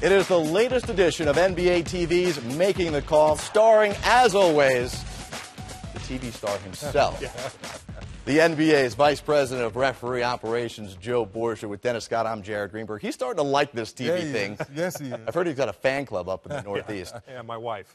It is the latest edition of NBA TV's Making the Call, starring, as always, the TV star himself. The NBA's Vice President of Referee Operations, Joe Borgia, with Dennis Scott. I'm Jared Greenberg. He's starting to like this TV thing. Yes, he is. I've heard he's got a fan club up in the Northeast. Yeah, my wife.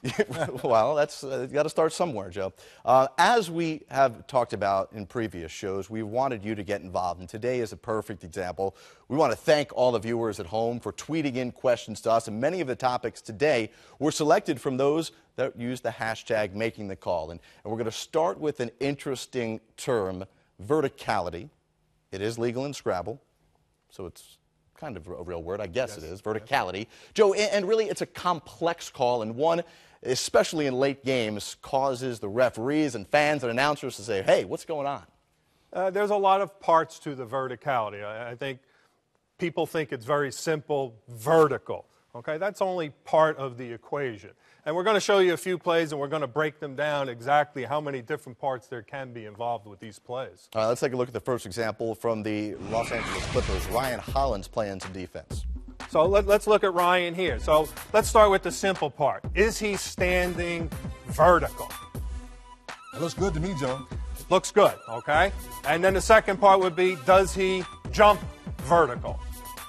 Well, that's you got to start somewhere, Joe. As we have talked about in previous shows, we wanted you to get involved, and today is a perfect example. We want to thank all the viewers at home for tweeting in questions to us, and many of the topics today were selected from those that use the hashtag Making the Call. And we're going to start with an interesting term, verticality. It is legal in Scrabble, so it's kind of a real word. I guess it is, verticality. Joe, and really it's a complex call, and one, especially in late games, causes the referees and fans and announcers to say, hey, what's going on? There's a lot of parts to the verticality. I think people think it's very simple, vertical. Okay, that's only part of the equation. And we're going to show you a few plays, and we're going to break them down exactly how many different parts there can be involved with these plays. All right, let's take a look at the first example from the Los Angeles Clippers. Ryan Hollins playing some defense. So let's look at Ryan here. So let's start with the simple part. Is he standing vertical? It looks good to me, Joe. Looks good, okay? And then the second part would be, does he jump vertical?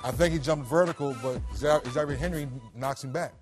I think he jumped vertical, but Xavier Henry knocks him back.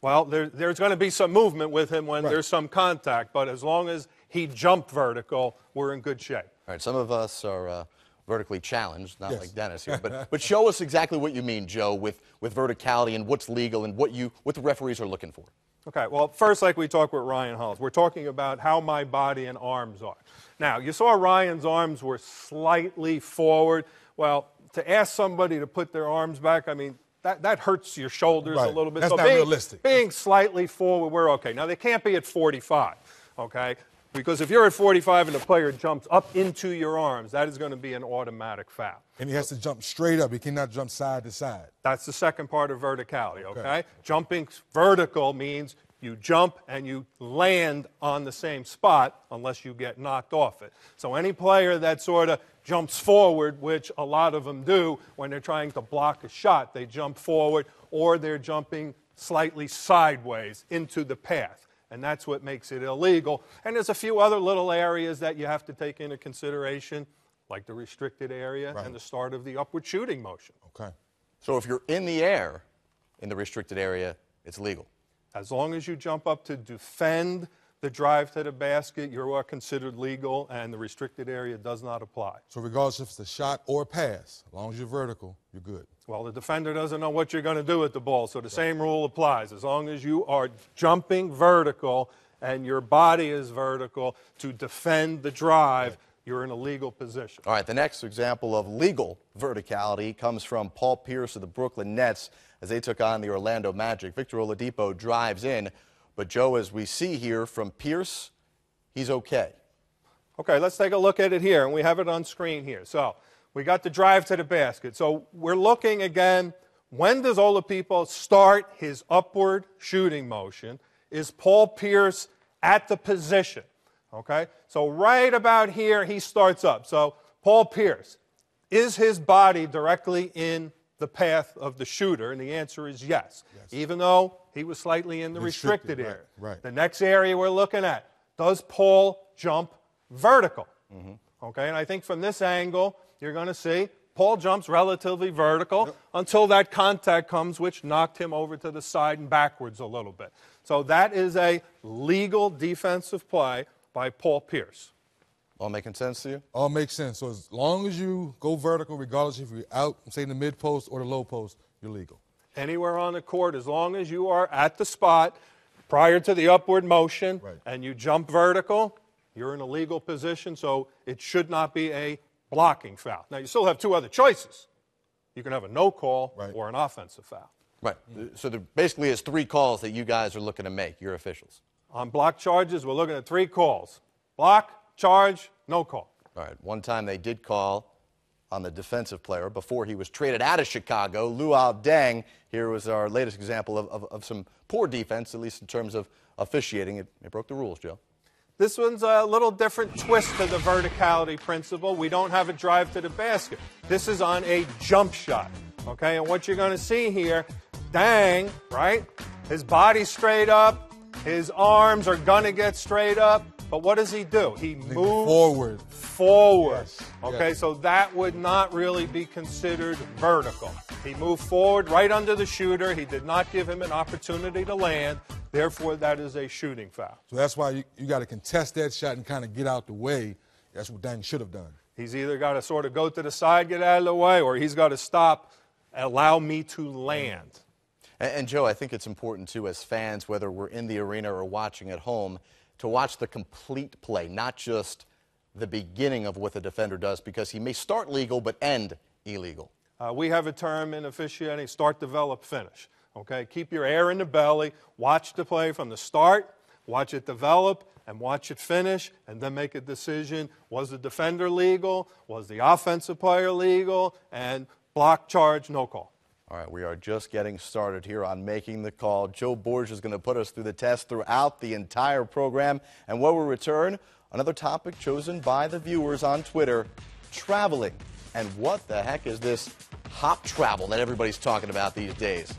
Well, there's going to be some movement with him when there's some contact, but as long as he jumped vertical, we're in good shape. All right, some of us are vertically challenged, not like Dennis here, but show us exactly what you mean, Joe, with verticality and what's legal and what the referees are looking for. Okay, well, first, like we talked with Ryan Hollins, we're talking about how my body and arms are. Now, you saw Ryan's arms were slightly forward. Well, to ask somebody to put their arms back, I mean, that hurts your shoulders a little bit. That's so not realistic. Being slightly forward, we're okay. Now, they can't be at 45, okay? Because if you're at 45 and the player jumps up into your arms, that is going to be an automatic foul. And he has to jump straight up. He cannot jump side to side. That's the second part of verticality, okay? Jumping vertical means you jump and you land on the same spot unless you get knocked off it. So any player that sort of jumps forward, which a lot of them do when they're trying to block a shot, they jump forward or they're jumping slightly sideways into the path. And that's what makes it illegal. And there's a few other little areas that you have to take into consideration, like the restricted area and the start of the upward shooting motion. Okay. So if you're in the air in the restricted area, it's legal. As long as you jump up to defend the drive to the basket, you are considered legal, and the restricted area does not apply. So regardless if it's a shot or a pass, as long as you're vertical, you're good. Well, the defender doesn't know what you're going to do with the ball, so the same rule applies. As long as you are jumping vertical and your body is vertical to defend the drive, you're in a legal position. All right, the next example of legal verticality comes from Paul Pierce of the Brooklyn Nets as they took on the Orlando Magic. Victor Oladipo drives in, but Joe, as we see here from Pierce, he's okay. Okay, let's take a look at it here, and we have it on screen here. So we got the drive to the basket. So we're looking again, when does Oladipo start his upward shooting motion? Is Paul Pierce at the position? Okay, so right about here, he starts up. So Paul Pierce, is his body directly in the path of the shooter? And the answer is yes. Even though he was slightly in the restricted area. The next area we're looking at, does Paul jump vertical? Okay, and I think from this angle, you're going to see Paul jumps relatively vertical until that contact comes, which knocked him over to the side and backwards a little bit. So that is a legal defensive play by Paul Pierce. All making sense to you? All makes sense. So as long as you go vertical, regardless if you're out, say in the mid post or the low post, you're legal. Anywhere on the court, as long as you are at the spot prior to the upward motion and you jump vertical, you're in a legal position, so it should not be a blocking foul. Now, you still have two other choices. You can have a no call or an offensive foul. Right. So there basically is three calls that you guys are looking to make, your officials. On block charges, we're looking at three calls. Block, charge, no call. All right. One time they did call on the defensive player before he was traded out of Chicago, Luol Deng. Here was our latest example of some poor defense, at least in terms of officiating. It broke the rules, Joe. This one's a little different twist to the verticality principle. We don't have a drive to the basket. This is on a jump shot, okay? And what you're going to see here, dang, right? His body's straight up. His arms are going to get straight up. But what does he do? He moves forward. Forward. Yes. Okay, Yes. so that would not really be considered vertical. He moved forward right under the shooter. He did not give him an opportunity to land. Therefore, that is a shooting foul. So that's why you got to contest that shot and kind of get out the way. That's what Dang should have done. He's either got to sort of go to the side, get out of the way, or he's got to stop, allow me to land. And Joe, I think it's important, too, as fans, whether we're in the arena or watching at home, to watch the complete play, not just the beginning of what the defender does, because he may start legal but end illegal. We have a term in officiating, start, develop, finish. Okay, keep your air in the belly, watch the play from the start, watch it develop, and watch it finish, and then make a decision. Was the defender legal? Was the offensive player legal? And block, charge, no call. All right, we are just getting started here on Making the Call. Joe Borges is going to put us through the test throughout the entire program. And when we return, another topic chosen by the viewers on Twitter, traveling. And what the heck is this hop travel that everybody's talking about these days?